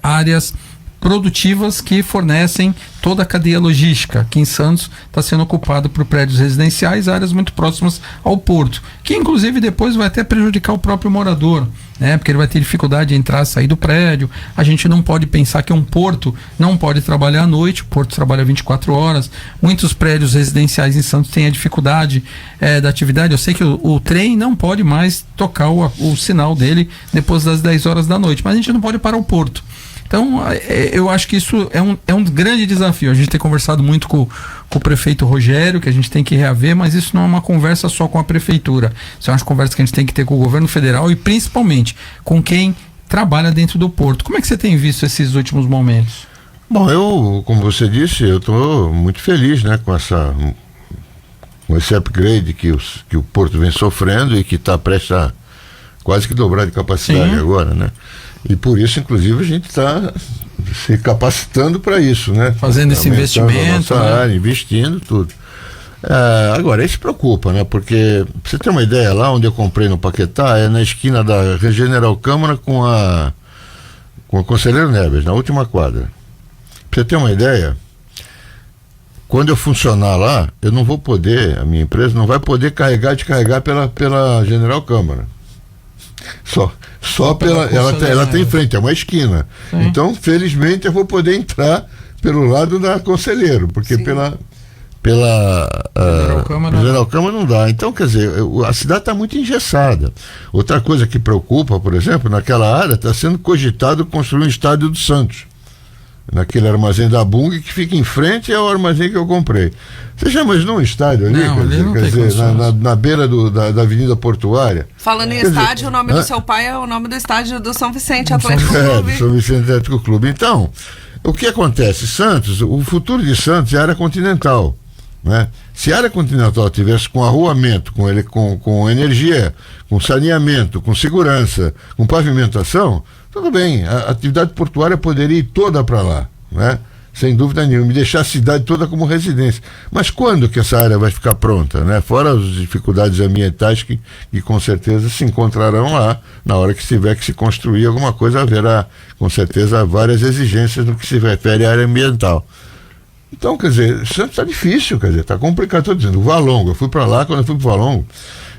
áreas produtivas que fornecem toda a cadeia logística. Aqui em Santos está sendo ocupado por prédios residenciais, áreas muito próximas ao porto, que inclusive depois vai até prejudicar o próprio morador, né? Porque ele vai ter dificuldade de entrar e sair do prédio. A gente não pode pensar que um porto não pode trabalhar à noite, o porto trabalha 24 horas. Muitos prédios residenciais em Santos têm a dificuldade da atividade. Eu sei que o trem não pode mais tocar o sinal dele depois das 10 horas da noite, mas a gente não pode parar o porto. Então, eu acho que isso é um grande desafio. A gente tem conversado muito com o prefeito Rogério, que a gente tem que reaver, mas isso não é uma conversa só com a prefeitura. Isso é uma conversa que a gente tem que ter com o governo federal e principalmente com quem trabalha dentro do porto. Como é que você tem visto esses últimos momentos?
Bom, como você disse, eu estou muito feliz, né, com esse upgrade que o porto vem sofrendo e que está prestes a quase que dobrar de capacidade. Sim. Agora, né? E por isso, inclusive, a gente está se capacitando para isso, né?
Fazendo esse investimento,
a nossa área, investindo tudo. Agora, isso preocupa, né? Porque, pra você ter uma ideia, lá onde eu comprei no Paquetá, é na esquina da General Câmara com a Conselheiro Neves, na última quadra. Pra você ter uma ideia, quando eu funcionar lá, eu não vou poder, a minha empresa não vai poder descarregar pela General Câmara. Só pela. Ela tem frente, é uma esquina. Sim. Então, felizmente, eu vou poder entrar pelo lado da Conselheiro, porque
Sim.
pela
Geralcama
Geralcama não dá. Então, quer dizer, a cidade está muito engessada. Outra coisa que preocupa, por exemplo, naquela área está sendo cogitado construir um estádio do Santos, naquele armazém da Bung que fica em frente ao armazém que eu comprei. Você já imaginou um estádio ali?
Não, ali não
quer
tem
dizer,
condições.
na beira da Avenida Portuária?
Falando em
Quer dizer,
estádio, o nome do seu pai é o nome do estádio do São Vicente Atlético
do
Clube.
São Vicente Atlético Clube. Então, o que acontece? Santos, o futuro de Santos é a área continental, né? Se a área continental tivesse com arruamento, com energia, com saneamento, com segurança, com pavimentação, tudo bem, a atividade portuária poderia ir toda para lá, né? Sem dúvida nenhuma, e deixar a cidade toda como residência. Mas quando que essa área vai ficar pronta, né? Fora as dificuldades ambientais que com certeza se encontrarão lá, na hora que tiver que se construir alguma coisa, haverá com certeza várias exigências no que se refere à área ambiental. Então, quer dizer, Santos está difícil, quer dizer, está complicado. Estou dizendo, o Valongo, eu fui para lá, quando eu fui para o Valongo,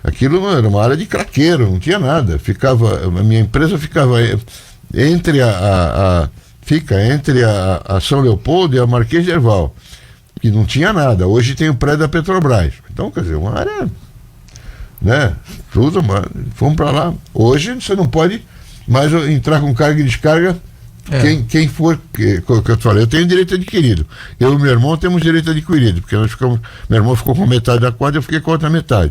aquilo não era uma área de craqueiro, não tinha nada. A minha empresa ficava entre entre a São Leopoldo e a Marquês de Herval, que não tinha nada. Hoje tem o prédio da Petrobras. Então, quer dizer, uma área, né? Tudo, fomos para lá. Hoje você não pode mais entrar com carga e descarga. Quem for, que eu te falei, eu tenho direito adquirido. Eu e meu irmão temos direito adquirido, porque meu irmão ficou com metade da quadra, eu fiquei com a outra metade.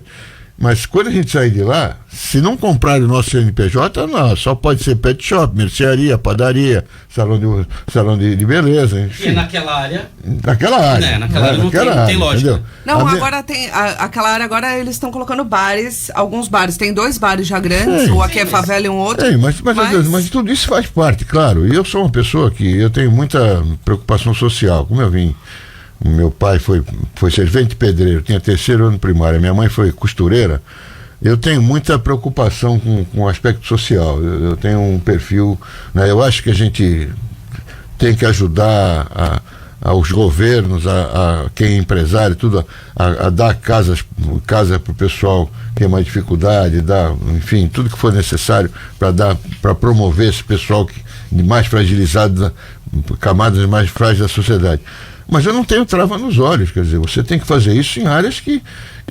Mas quando a gente sair de lá, se não comprar o nosso CNPJ, não, só pode ser pet shop, mercearia, padaria, salão de beleza, enfim.
E naquela área?
Naquela área.
Né, naquela área não tem lógica.
Entendeu?
Não, agora tem. Aquela área agora eles estão colocando bares, alguns bares. Tem 2 bares já grandes, o Aqui é Favela e um outro.
Mas tudo isso faz parte, claro. E eu sou uma pessoa que eu tenho muita preocupação social, como eu vim. Meu pai foi servente pedreiro, tinha 3º ano primário, minha mãe foi costureira. Eu tenho muita preocupação com o aspecto social. Eu tenho um perfil, né? Eu acho que a gente tem que ajudar aos governos, a quem é empresário, tudo, a dar casa para o pessoal que tem mais dificuldade, enfim, tudo que for necessário para promover esse pessoal mais fragilizado, camadas mais frágeis da sociedade. Mas eu não tenho trava nos olhos, quer dizer, você tem que fazer isso em áreas que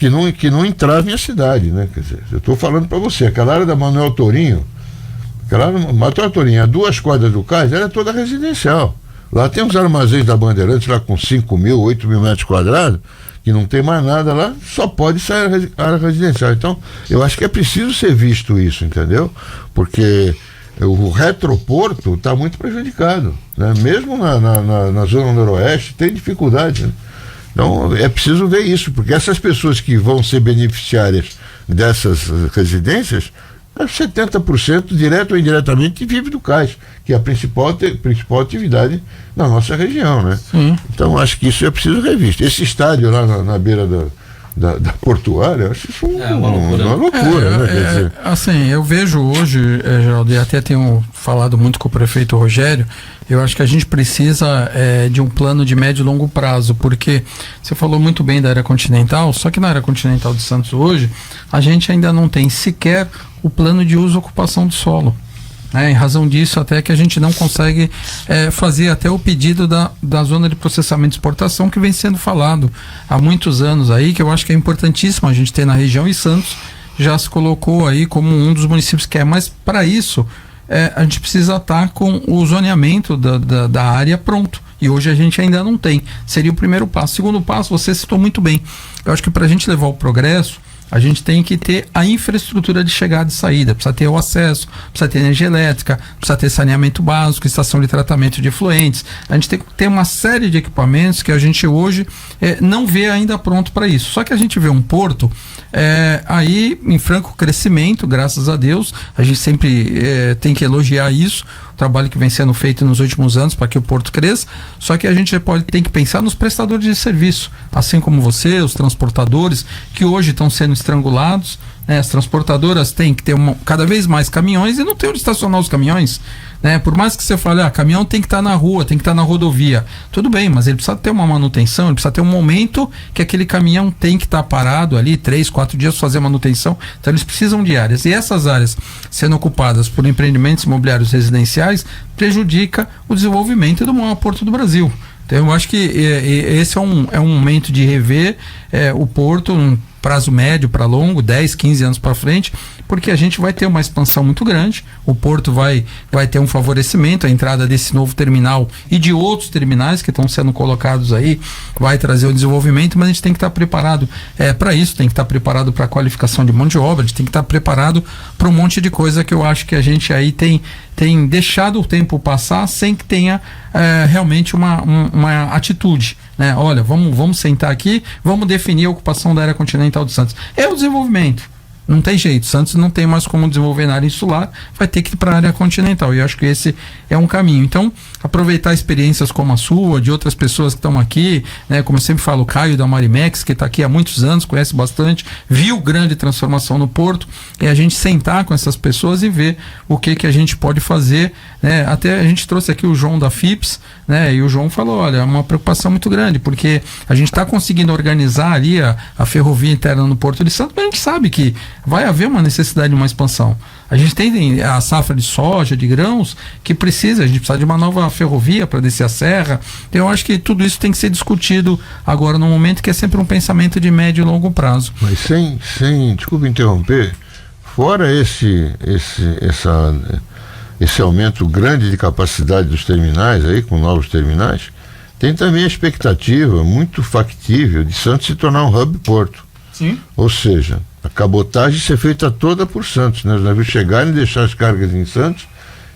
não entravem a cidade, né? Quer dizer, eu estou falando para você, aquela área da Manuel Torinho, a 2 quadras do cais, ela é toda residencial. Lá tem uns armazéns da Bandeirantes, lá com 5.000, 8.000 metros quadrados, que não tem mais nada lá, só pode sair a área residencial. Então, eu acho que é preciso ser visto isso, entendeu? Porque o retroporto está muito prejudicado, né? Mesmo na zona noroeste tem dificuldade, né? Então é preciso ver isso, porque essas pessoas que vão ser beneficiárias dessas residências, 70% direto ou indiretamente vive do cais, que é a principal atividade na nossa região, né? Então acho que isso é preciso revisto. Esse estádio lá na beira da portuária, eu acho isso uma loucura, né? Quer dizer,
assim, eu vejo hoje, Geraldo, e até tenho falado muito com o prefeito Rogério, eu acho que a gente precisa de um plano de médio e longo prazo, porque você falou muito bem da área continental, só que na área continental de Santos hoje, a gente ainda não tem sequer o plano de uso e ocupação do solo. Em razão disso, até que a gente não consegue fazer até o pedido da zona de processamento e exportação, que vem sendo falado há muitos anos aí, que eu acho que é importantíssimo a gente ter na região, e Santos já se colocou aí como um dos municípios que é. Mas para isso, a gente precisa estar com o zoneamento da área pronto. E hoje a gente ainda não tem. Seria o primeiro passo. Segundo passo, você citou muito bem. Eu acho que para a gente levar o progresso, a gente tem que ter a infraestrutura de chegada e saída, precisa ter o acesso, precisa ter energia elétrica, precisa ter saneamento básico, estação de tratamento de efluentes. A gente tem que ter uma série de equipamentos que a gente hoje não vê ainda pronto para isso. Só que a gente vê um porto aí em franco crescimento, graças a Deus. A gente sempre tem que elogiar isso, o trabalho que vem sendo feito nos últimos anos para que o porto cresça. Só que a gente tem que pensar nos prestadores de serviço, assim como você, os transportadores, que hoje estão sendo estrangulados, né? As transportadoras têm que ter cada vez mais caminhões e não tem onde estacionar os caminhões, né? Por mais que você fale, caminhão tem que estar na rua, tem que estar na rodovia, tudo bem, mas ele precisa ter uma manutenção, ele precisa ter um momento que aquele caminhão tem que estar parado ali 3, 4 dias fazer manutenção. Então eles precisam de áreas, e essas áreas sendo ocupadas por empreendimentos imobiliários residenciais prejudica o desenvolvimento do maior porto do Brasil, Então eu acho que esse é um momento de rever o porto, um prazo médio para longo, 10, 15 anos para frente, porque a gente vai ter uma expansão muito grande, o porto vai ter um favorecimento, a entrada desse novo terminal e de outros terminais que estão sendo colocados aí, vai trazer o desenvolvimento, mas a gente tem que estar preparado para isso, tem que estar preparado para a qualificação de mão de obra, a gente tem que estar preparado para um monte de coisa que eu acho que a gente aí tem deixado o tempo passar sem que tenha realmente uma atitude, né? Olha, vamos sentar aqui, vamos definir a ocupação da área continental de Santos. É o desenvolvimento. Não tem jeito, Santos não tem mais como desenvolver na área insular, vai ter que ir para a área continental, e eu acho que esse é um caminho. Então, aproveitar experiências como a sua, de outras pessoas que estão aqui, né? Como eu sempre falo, o Caio da Marimex, que está aqui há muitos anos, conhece bastante, viu grande transformação no porto, e a gente sentar com essas pessoas e ver o que a gente pode fazer, né? Até a gente trouxe aqui o João da FIPS, né? E o João falou, olha, é uma preocupação muito grande, porque a gente está conseguindo organizar ali a ferrovia interna no Porto de Santos, mas a gente sabe que vai haver uma necessidade de uma expansão. A gente tem a safra de soja, de grãos, que a gente precisa de uma nova ferrovia para descer a serra. Então eu acho que tudo isso tem que ser discutido agora no momento, que é sempre um pensamento de médio e longo prazo.
Mas desculpa interromper, fora esse aumento grande de capacidade dos terminais aí, com novos terminais, tem também a expectativa muito factível de Santos se tornar um hub porto.
Sim.
Ou seja, a cabotagem ser feita toda por Santos, né? Os navios chegarem e deixar as cargas em Santos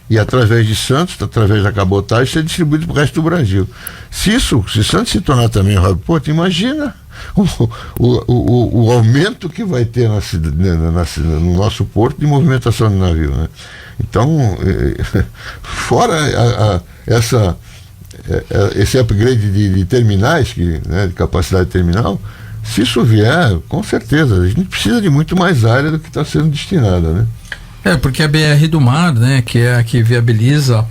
e através de Santos, através da cabotagem, ser distribuído para o resto do Brasil. Se Santos se tornar também um hub porto, imagina o aumento que vai ter no nosso porto de movimentação de navio, né? Então, fora esse upgrade de terminais, né, de capacidade terminal, se isso vier, com certeza, a gente precisa de muito mais área do que está sendo destinada, né?
Porque a BR do Mar, né, que é a que viabiliza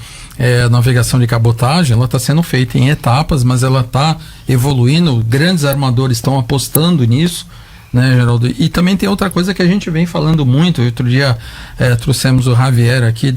a navegação de cabotagem, ela está sendo feita em etapas, mas ela está evoluindo, grandes armadores estão apostando nisso, né, Geraldo? E também tem outra coisa que a gente vem falando muito. Outro dia trouxemos o Javier aqui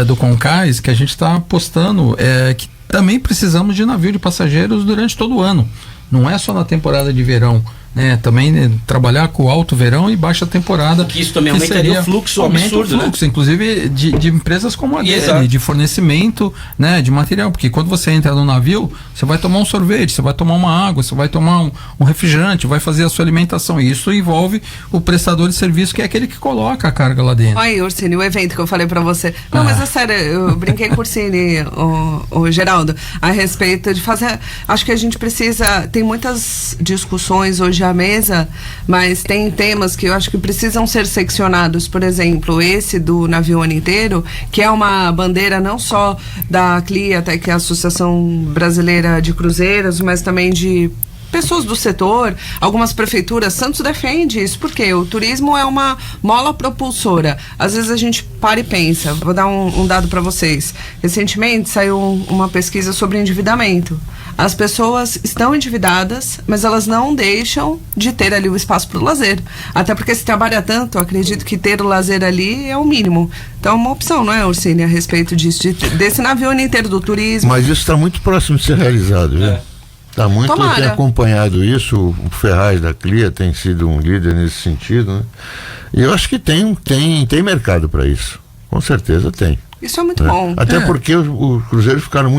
do Concais, que a gente está apostando que também precisamos de navio de passageiros durante todo o ano. Não é só na temporada de verão, né? Também trabalhar com alto verão e baixa temporada.
Que isso também aumentaria o fluxo absurdo,
o fluxo, né? Inclusive de empresas como a dele, de fornecimento, né, de material, porque quando você entra no navio, você vai tomar um sorvete, você vai tomar uma água, você vai tomar um refrigerante, vai fazer a sua alimentação, e isso envolve o prestador de serviço, que é aquele que coloca a carga lá dentro.
Aí, Ursini, o evento que eu falei pra você. Não, mas é sério, eu brinquei com o Ursini, o Geraldo, a respeito de fazer. Acho que a gente precisa. Tem muitas discussões hoje à mesa, mas tem temas que eu acho que precisam ser seccionados. Por exemplo, esse do navio ano inteiro, que é uma bandeira não só da CLI, até que é a Associação Brasileira de Cruzeiros, mas também de pessoas do setor, algumas prefeituras. Santos defende isso, porque o turismo é uma mola propulsora. Às vezes a gente para e pensa. Vou dar um dado para vocês. Recentemente saiu uma pesquisa sobre endividamento. As pessoas estão endividadas, mas elas não deixam de ter ali o espaço para o lazer. Até porque se trabalha tanto, eu acredito que ter o lazer ali é o mínimo. Então é uma opção, não é, Ursini, a respeito disso, desse navio inteiro do turismo.
Mas isso está muito próximo de ser realizado, viu? Está muito, eu tenho acompanhado isso. O Ferraz da CLIA tem sido um líder nesse sentido, né? E eu acho que tem mercado para isso. Com certeza tem.
Isso é muito bom.
Até porque os cruzeiros foram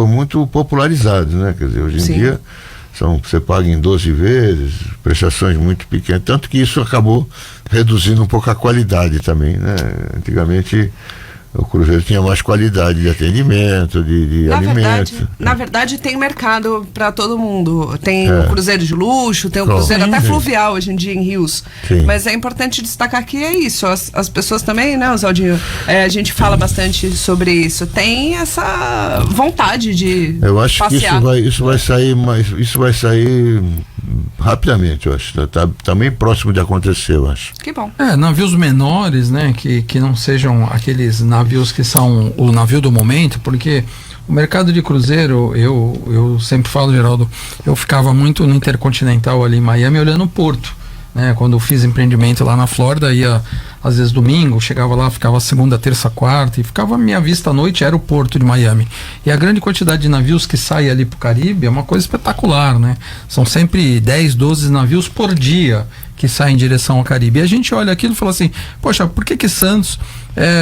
muito popularizados, né? Quer dizer, hoje em dia você paga em 12 vezes, prestações muito pequenas, tanto que isso acabou reduzindo um pouco a qualidade também, né? Antigamente o cruzeiro tinha mais qualidade de atendimento, de alimentos.
Na verdade, tem mercado para todo mundo. Tem o cruzeiro de luxo, tem o cruzeiro até fluvial hoje em dia em rios. Sim. Mas é importante destacar que é isso. As pessoas também, né, Oswaldinho? A gente fala bastante sobre isso. Tem essa vontade de
eu acho
passear.
Que isso vai sair rapidamente, eu acho. Tá também próximo de acontecer, eu acho.
Que bom.
Navios menores, né, que não sejam aqueles navios que são o navio do momento, porque o mercado de cruzeiro, eu sempre falo, Geraldo, eu ficava muito no Intercontinental ali em Miami olhando o porto, né? Quando eu fiz empreendimento lá na Flórida, ia às vezes domingo, chegava lá, ficava segunda, terça, quarta, e ficava a minha vista à noite, era o porto de Miami. E a grande quantidade de navios que saem ali pro Caribe é uma coisa espetacular, né? São sempre 10, 12 navios por dia que saem em direção ao Caribe. E a gente olha aquilo e fala assim, poxa, por que Santos,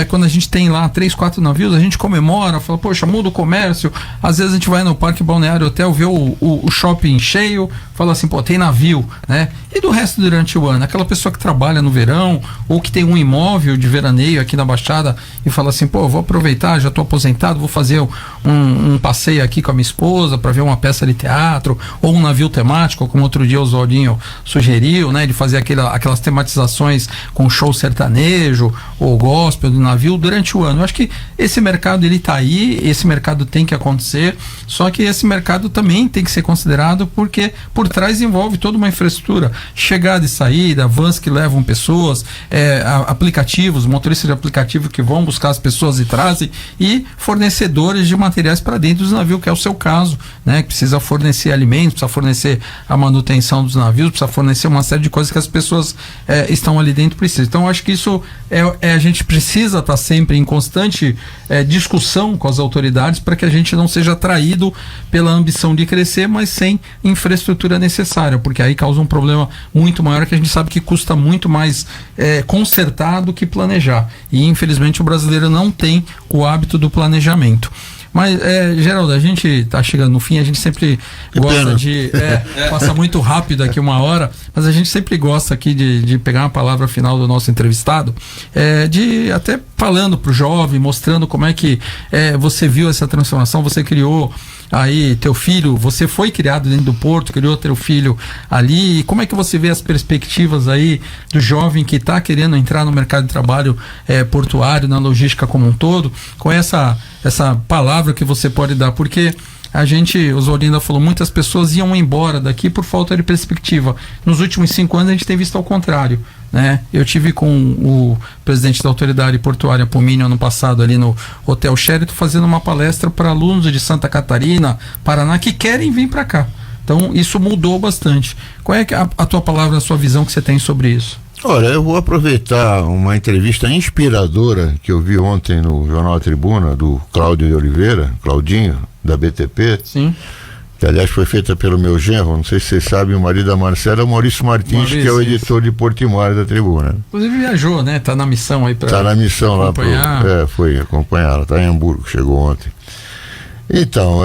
quando a gente tem lá 3, 4 navios, a gente comemora, fala, poxa, muda o comércio, às vezes a gente vai no Parque Balneário Hotel, vê o shopping cheio, fala assim, pô, tem navio, né? E do resto durante o ano, aquela pessoa que trabalha no verão, ou que tem um imóvel de veraneio aqui na Baixada e fala assim, pô, vou aproveitar, já tô aposentado, vou fazer um passeio aqui com a minha esposa para ver uma peça de teatro, ou um navio temático, como outro dia o Oswaldinho sugeriu, né? De fazer aquelas tematizações com show sertanejo ou gospel do navio durante o ano. Eu acho que esse mercado ele tá aí, esse mercado tem que acontecer, só que esse mercado também tem que ser considerado porque por trás envolve toda uma infraestrutura, chegada e saída, vans que levam pessoas, aplicativos, motoristas de aplicativo que vão buscar as pessoas e trazem, e fornecedores de materiais para dentro do navio, que é o seu caso, né? Que precisa fornecer alimentos, precisa fornecer a manutenção dos navios, precisa fornecer uma série de coisas que as pessoas estão ali dentro precisam. Então, acho que isso a gente precisa estar sempre em constante discussão com as autoridades para que a gente não seja atraído pela ambição de crescer, mas sem infraestrutura necessária, porque aí causa um problema muito maior que a gente sabe que custa muito mais consertar do que planejar. E, infelizmente, o brasileiro não tem o hábito do planejamento. Mas, Geraldo, a gente está chegando no fim, a gente sempre gosta de... passa muito rápido aqui 1 hora, mas a gente sempre gosta aqui de pegar uma palavra final do nosso entrevistado, de até falando para o jovem, mostrando como é que você viu essa transformação, você criou aí teu filho, você foi criado dentro do porto, criou teu filho ali, como é que você vê as perspectivas aí do jovem que está querendo entrar no mercado de trabalho portuário, na logística como um todo, com essa palavra que você pode dar, porque o Oswaldinho falou, muitas pessoas iam embora daqui por falta de perspectiva. Nos últimos 5 anos a gente tem visto ao contrário, né? Eu tive com o presidente da autoridade portuária Pomínio ano passado ali no Hotel Sheraton fazendo uma palestra para alunos de Santa Catarina, Paraná, que querem vir para cá. Então isso mudou bastante. Qual é a tua palavra, a sua visão que você tem sobre isso?
Olha, eu vou aproveitar uma entrevista inspiradora que eu vi ontem no Jornal A Tribuna, do Cláudio de Oliveira, Claudinho, da BTP. Sim. Que aliás foi feita pelo meu genro, não sei se vocês sabem, o marido da Marcela é o Maurício Martins, que é o editor de Portimário da Tribuna.
Inclusive viajou, né? Tá na missão aí para
Tá na missão acompanhar. Lá, foi acompanhar, ela tá em Hamburgo, chegou ontem. Então,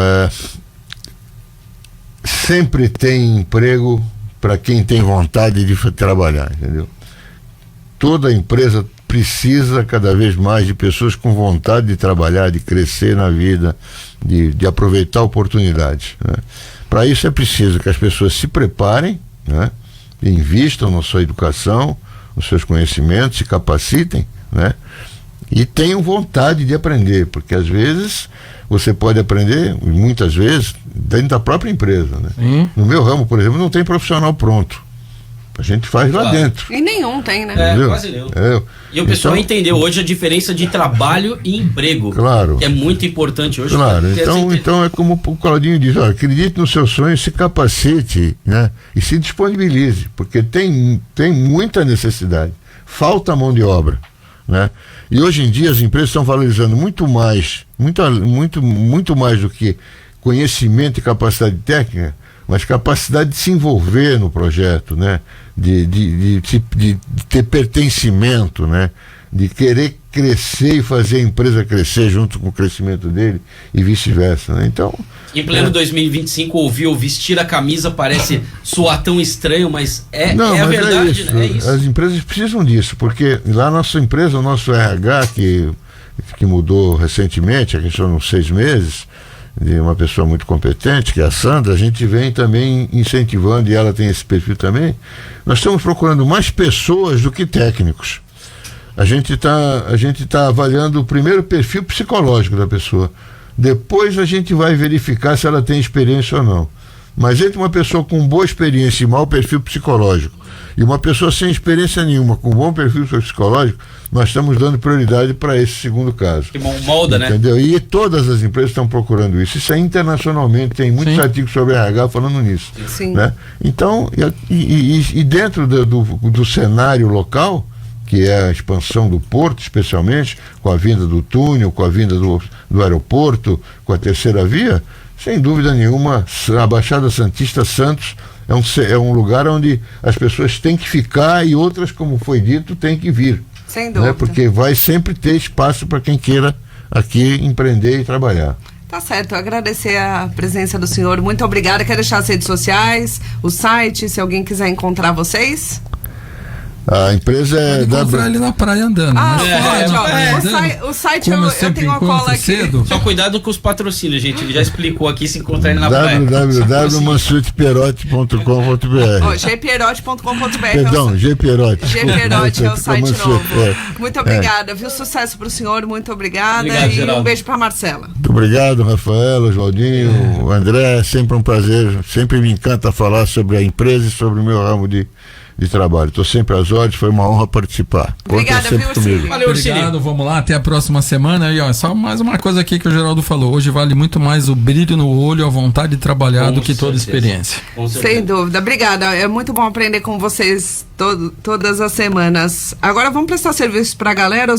sempre tem emprego para quem tem vontade de trabalhar, entendeu? Toda empresa precisa cada vez mais de pessoas com vontade de trabalhar, de crescer na vida, de aproveitar oportunidades, né? Para isso é preciso que as pessoas se preparem, né? Invistam na sua educação, nos seus conhecimentos, se capacitem, né? E tenham vontade de aprender, porque às vezes você pode aprender, muitas vezes, dentro da própria empresa, né? No meu ramo, por exemplo, não tem profissional pronto. A gente faz lá dentro.
E nenhum tem, né?
Quase nenhum. E o pessoal entendeu hoje a diferença de trabalho e emprego.
Claro.
Que é muito importante hoje.
Claro. Então é como o Claudinho diz, olha, acredite nos seus sonhos, se capacite, né? E se disponibilize, porque tem muita necessidade. Falta mão de obra, né? E hoje em dia as empresas estão valorizando muito mais do que conhecimento e capacidade técnica, mas capacidade de se envolver no projeto, né? De ter pertencimento, né? De querer crescer e fazer a empresa crescer junto com o crescimento dele e vice-versa, né? Então,
em pleno 2025, ouvir ou vestir a camisa parece soar tão estranho, mas
não,
a verdade,
isso.
né? É isso.
As empresas precisam disso, porque lá a nossa empresa, o nosso RH, que mudou recentemente, a questão de 6 meses, de uma pessoa muito competente, que é a Sandra, a gente vem também incentivando, e ela tem esse perfil também. Nós estamos procurando mais pessoas do que técnicos. A gente tá avaliando o primeiro perfil psicológico da pessoa. Depois a gente vai verificar se ela tem experiência ou não. Mas entre uma pessoa com boa experiência e mau perfil psicológico e uma pessoa sem experiência nenhuma, com bom perfil psicológico, nós estamos dando prioridade para esse segundo caso.
Que molda, né?
Entendeu? E todas as empresas estão procurando isso. Isso é internacionalmente, tem muitos artigos sobre RH falando nisso.
Sim.
Né? Então, e dentro do cenário local, que é a expansão do porto, especialmente, com a vinda do túnel, com a vinda do aeroporto, com a terceira via, sem dúvida nenhuma, a Baixada Santista Santos é um lugar onde as pessoas têm que ficar e outras, como foi dito, têm que vir.
Sem dúvida.
Porque vai sempre ter espaço para quem queira aqui empreender e trabalhar.
Tá certo, agradecer a presença do senhor, muito obrigada. Quer deixar as redes sociais, o site, se alguém quiser encontrar vocês?
A empresa é
Pode encontrar ele na praia andando.
O site eu tenho uma cola aqui.
Cedo.
Só cuidado com os patrocínios, gente. Ele já explicou aqui, se encontrar ele na praia.
www.mansueteperote.com.br
gperote.com.br.
Perdão, Gperote.
Gperote é o site novo. Muito obrigada, viu? Sucesso pro senhor, muito obrigada.
Obrigado,
e
Geraldo.
um beijo pra Marcela.
Muito obrigado, Rafael, Oswaldinho, o André, é sempre um prazer, sempre me encanta falar sobre a empresa e sobre o meu ramo de trabalho. Estou sempre às ordens, foi uma honra participar.
Obrigada,
sempre
viu,
comigo.
Ursini?
Valeu, Ursini.
Obrigado, vamos lá, até a próxima semana. E ó, só mais uma coisa aqui que o Geraldo falou. Hoje vale muito mais o brilho no olho, a vontade de trabalhar
Com
do que toda
certeza.
experiência.
Com certeza.
Sem dúvida. Obrigada. É muito bom aprender com vocês todas as semanas. Agora vamos prestar serviço pra galera.